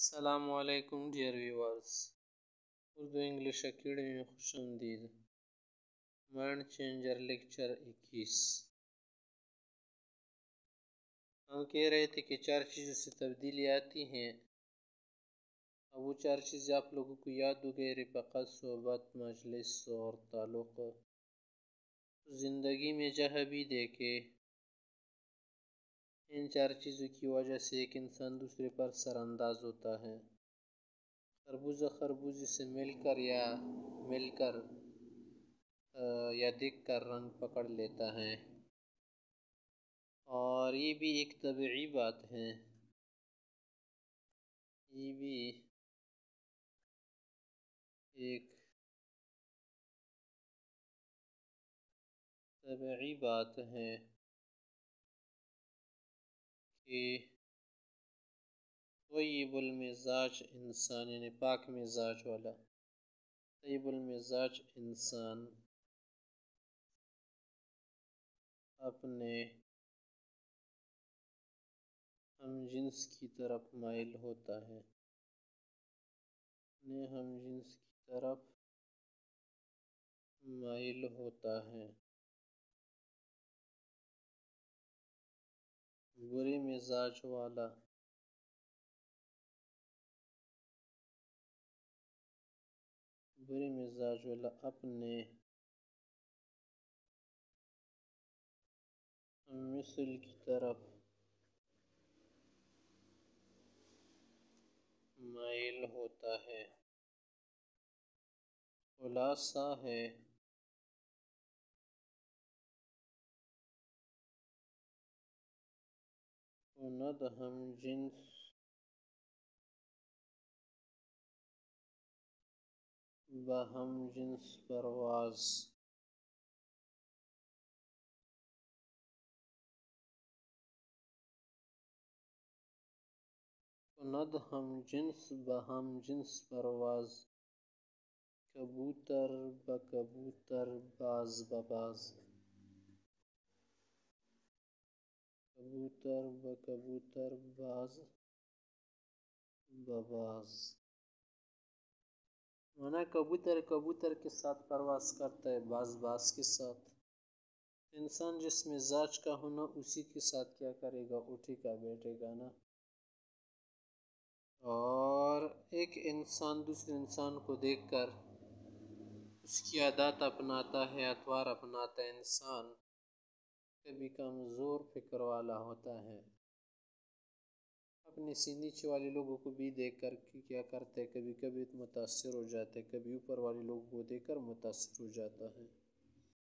السلام علیکم dear viewers, Urdu English academy میں خوش آمدید۔ Mind changer lecture 21۔ ہم کہہ رہے تھے کہ 4 چیزوں سے تبدیلی آتی ہیں۔ اب وہ 4 چیزیں آپ لوگوں کو یاد ہو گئی: رفاقت، صحبت، مجلس اور تعلق۔ زندگی میں جہاں بھی دیکھے ان 4 چیزوں کی وجہ سے ایک انسان دوسرے پر سر انداز ہوتا ہے۔ خربوزہ خربوزے سے مل کر یا دیکھ کر رنگ پکڑ لیتا ہے، اور یہ بھی ایک طبیعی بات ہے۔ یہ بھی ایک طبیعی بات ہے کہ طیب المزاج انسان، یعنی پاک مزاج والا طیب المزاج انسان اپنے ہم جنس کی طرف مائل ہوتا ہے، برے مزاج والا اپنے مثل کی طرف مائل ہوتا ہے۔ خلاصہ ہے کند ہم جنس بہم جنس پرواز۔ کند ہم جنس بہم جنس پرواز، کبوتر بکبوتر باز بباز۔ کبوتر بکبوتر باز بباز، مانا کبوتر کبوتر کے ساتھ پرواز کرتا ہے، باز باز کے ساتھ۔ انسان جس مزاج کا ہونا اسی کے ساتھ کیا کرے گا، اٹھے گا بیٹھے گا نا۔ اور ایک انسان دوسرے انسان کو دیکھ کر اس کی عادات اپناتا ہے، اطوار اپناتا ہے۔ انسان کبھی کمزور فکر والا ہوتا ہے، اپنے سے نیچے والے لوگوں کو بھی دیکھ کر کیا کرتا ہے، کبھی کبھی متاثر ہو جاتا ہے، کبھی اوپر والے لوگوں کو دیکھ کر متاثر ہو جاتا ہے۔